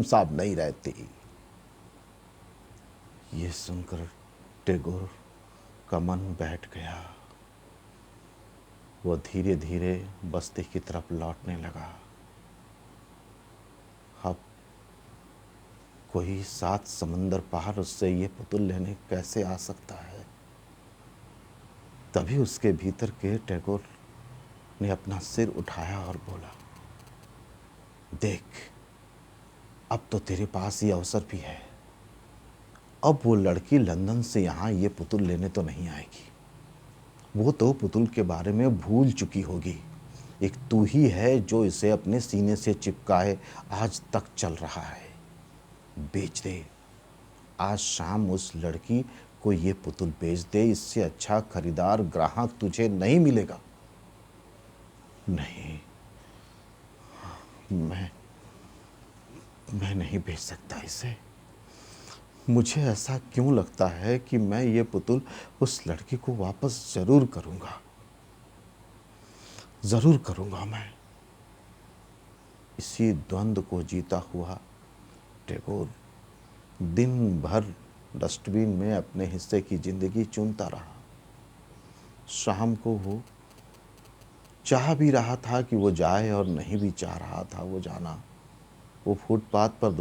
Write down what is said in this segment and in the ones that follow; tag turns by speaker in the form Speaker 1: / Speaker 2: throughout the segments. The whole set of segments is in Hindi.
Speaker 1: साहब नहीं रहती। ये सुनकर टैगोर का मन बैठ गया। वो धीरे धीरे बस्ती की तरफ लौटने लगा। अब कोई 7 समंदर पार उससे ये पुतुल लेने कैसे आ सकता है। तभी उसके भीतर के टैगोर ने अपना सिर उठाया और बोला, देख, अब तो तेरे पास ये अवसर भी है। अब वो लड़की लंदन से यहाँ ये पुतुल लेने तो नहीं आएगी। वो तो पुतुल के बारे में भूल चुकी होगी। एक तू ही है जो इसे अपने सीने से चिपकाए आज तक चल रहा है। बेच दे। आज शाम उस लड़की को ये पुतुल बेच दे। इससे अच्छा खरीदार ग्राहक तुझे नहीं मिलेगा। नहीं, मैं नहीं बेच सकता इसे। मुझे ऐसा क्यों लगता है कि मैं ये पुतुल उस लड़की को वापस जरूर करूंगा। जरूर करूंगा मैं। इसी द्वंद्व को जीता हुआ टैगोर दिन भर डस्टबिन में अपने हिस्से की जिंदगी चुनता रहा। शाम को वो चाह भी रहा था कि वो जाए और नहीं भी चाह रहा था वो जाना। वो फुटपाथ पर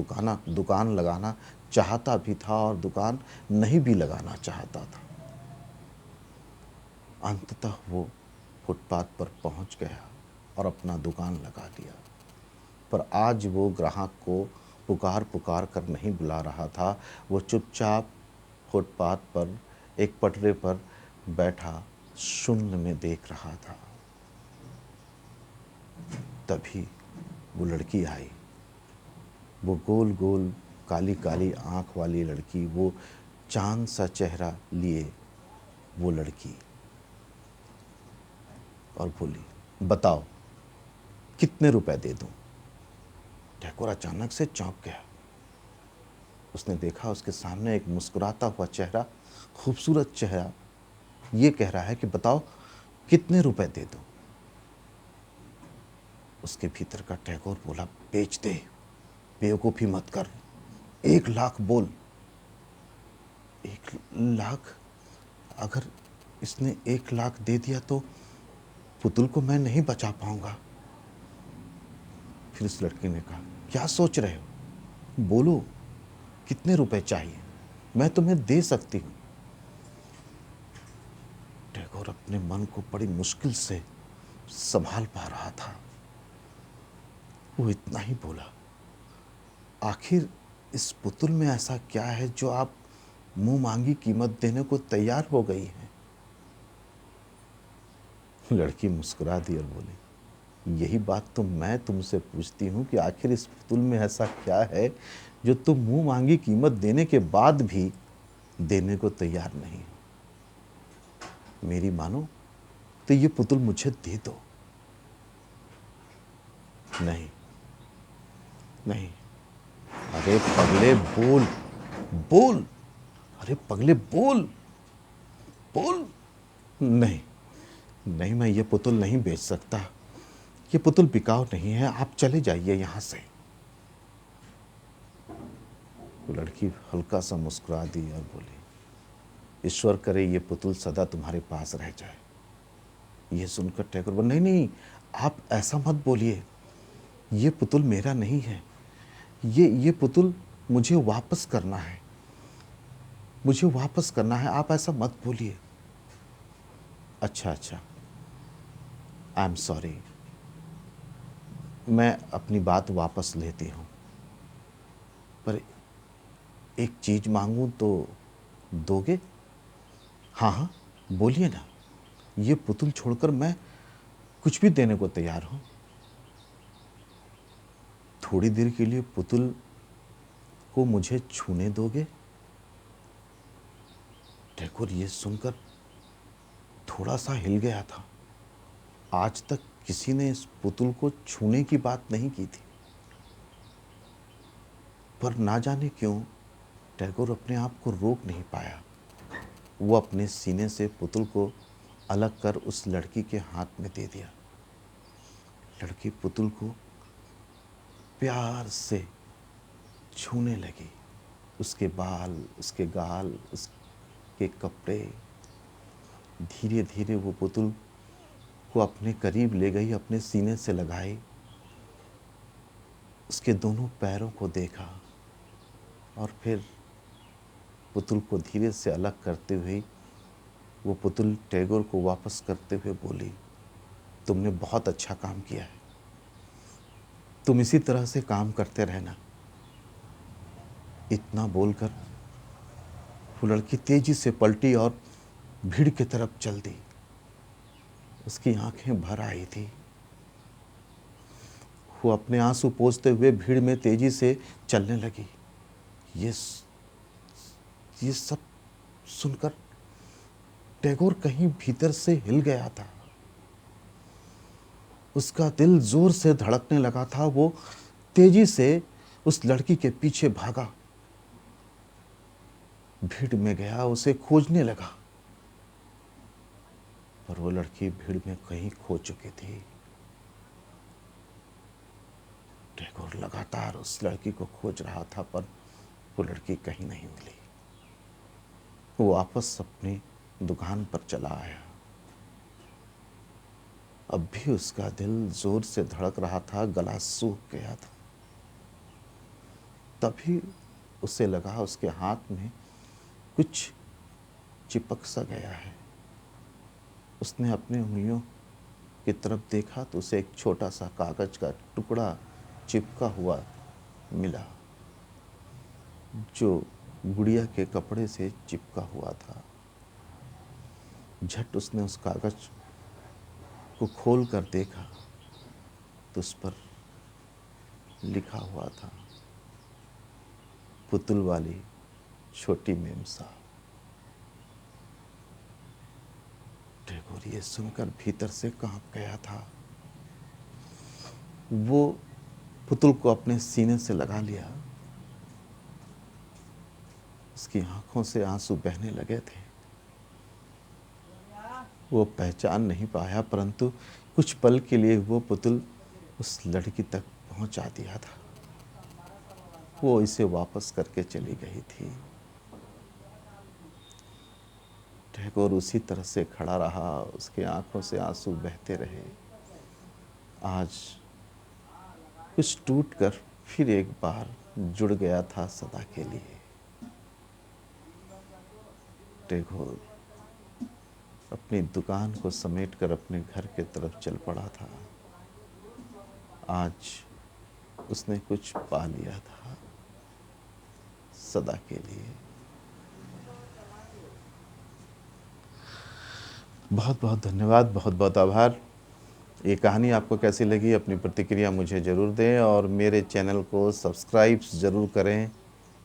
Speaker 1: दुकान लगाना चाहता भी था और दुकान नहीं भी लगाना चाहता था। अंततः वो फुटपाथ पर पहुंच गया और अपना दुकान लगा दिया। पर आज वो ग्राहक को पुकार पुकार कर नहीं बुला रहा था। वो चुपचाप फुटपाथ पर एक पटरे पर बैठा शून्य में देख रहा था। तभी वो लड़की आई। वो गोल गोल काली काली आंख वाली लड़की, वो चांद सा चेहरा लिए वो लड़की, और बोली, बताओ कितने रुपए दे दूं। टैगोर अचानक से चौंक गया। उसने देखा उसके सामने एक मुस्कुराता हुआ चेहरा, खूबसूरत चेहरा, ये कह रहा है कि बताओ कितने रुपए दे दूं। उसके भीतर का टैगोर बोला, बेच दे, बेवकूफ़ी मत कर, 1 लाख बोल। 1 लाख? अगर इसने 1 लाख दे दिया तो पुतुल को मैं नहीं बचा पाऊंगा। फिर उस लड़की ने कहा, क्या सोच रहे हो, बोलो कितने रुपए चाहिए, मैं तुम्हें दे सकती हूं। टैगोर अपने मन को बड़ी मुश्किल से संभाल पा रहा था। वो इतना ही बोला, आखिर इस पुतुल में ऐसा क्या है जो आप मुंह मांगी कीमत देने को तैयार हो गई हैं। लड़की मुस्कुरा दी और बोली, यही बात तो मैं तुमसे पूछती हूँ कि आखिर इस पुतुल में ऐसा क्या है जो तुम मुंह मांगी कीमत देने के बाद भी देने को तैयार नहीं हो। मेरी मानो तो ये पुतुल मुझे दे दो। नहीं नहीं, अरे पगले बोल, बोल, अरे पगले बोल, बोल। नहीं नहीं, मैं ये पुतुल नहीं बेच सकता। ये पुतुल बिकाऊ नहीं है, आप चले जाइए यहां से। वो लड़की हल्का सा मुस्कुरा दी और बोली, ईश्वर करे ये पुतुल सदा तुम्हारे पास रह जाए। ये सुनकर टैगोर बोला, नहीं नहीं, आप ऐसा मत बोलिए, ये पुतुल मेरा नहीं है। ये पुतुल मुझे वापस करना है, मुझे वापस करना है, आप ऐसा मत बोलिए। अच्छा अच्छा, आई एम सॉरी, मैं अपनी बात वापस लेती हूँ, पर एक चीज मांगूं तो दोगे? हाँ हाँ, बोलिए ना, ये पुतुल छोड़कर मैं कुछ भी देने को तैयार हूं। थोड़ी देर के लिए पुतुल को मुझे छूने दोगे? टैगोर ये सुनकर थोड़ा सा हिल गया था। आज तक किसी ने इस पुतुल को छूने की बात नहीं की थी, पर ना जाने क्यों टैगोर अपने आप को रोक नहीं पाया। वो अपने सीने से पुतुल को अलग कर उस लड़की के हाथ में दे दिया। लड़की पुतुल को प्यार से छूने लगी। उसके बाल, उसके गाल, उसके कपड़े। धीरे धीरे वो पुतुल को अपने करीब ले गई, अपने सीने से लगाई, उसके दोनों पैरों को देखा और फिर पुतुल को धीरे से अलग करते हुए वो पुतुल टैगोर को वापस करते हुए बोली, तुमने बहुत अच्छा काम किया है, तुम इसी तरह से काम करते रहना। इतना बोलकर वो लड़की तेजी से पलटी और भीड़ की तरफ चल दी। उसकी आंखें भर आई थी। वो अपने आंसू पोंछते हुए भीड़ में तेजी से चलने लगी। ये सब सुनकर टैगोर कहीं भीतर से हिल गया था। उसका दिल जोर से धड़कने लगा था। वो तेजी से उस लड़की के पीछे भागा, भीड़ में गया, उसे खोजने लगा, पर वो लड़की भीड़ में कहीं खो चुकी थी। टैगोर लगातार उस लड़की को खोज रहा था, पर वो लड़की कहीं नहीं मिली। वो वापस अपनी दुकान पर चला आया। अब भी उसका दिल जोर से धड़क रहा था, गला सूख गया था। तभी उसे लगा उसके हाथ में कुछ चिपक सा गया है। उसने अपनी उंगलियों की तरफ देखा तो उसे एक छोटा सा कागज का टुकड़ा चिपका हुआ मिला, जो गुड़िया के कपड़े से चिपका हुआ था। झट उसने उस कागज को खोल कर देखा तो उस पर लिखा हुआ था, पुतुल वाली छोटी मेम साहब। टैगोर ये सुनकर भीतर से कांप गया था। वो पुतुल को अपने सीने से लगा लिया। उसकी आंखों से आंसू बहने लगे थे। वो पहचान नहीं पाया, परंतु कुछ पल के लिए वो पुतुल उस लड़की तक पहुंचा दिया था। वो इसे वापस करके चली गई थी। टैगोर उसी तरह से खड़ा रहा, उसके आंखों से आंसू बहते रहे। आज कुछ टूटकर फिर एक बार जुड़ गया था सदा के लिए। टैगोर अपनी दुकान को समेटकर अपने घर के तरफ चल पड़ा था। आज उसने कुछ पा लिया था सदा के लिए। बहुत बहुत धन्यवाद, बहुत बहुत आभार। ये कहानी आपको कैसी लगी, अपनी प्रतिक्रिया मुझे ज़रूर दें और मेरे चैनल को सब्सक्राइब ज़रूर करें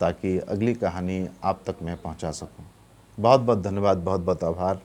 Speaker 1: ताकि अगली कहानी आप तक मैं पहुंचा सकूं। बहुत बहुत धन्यवाद, बहुत बहुत आभार।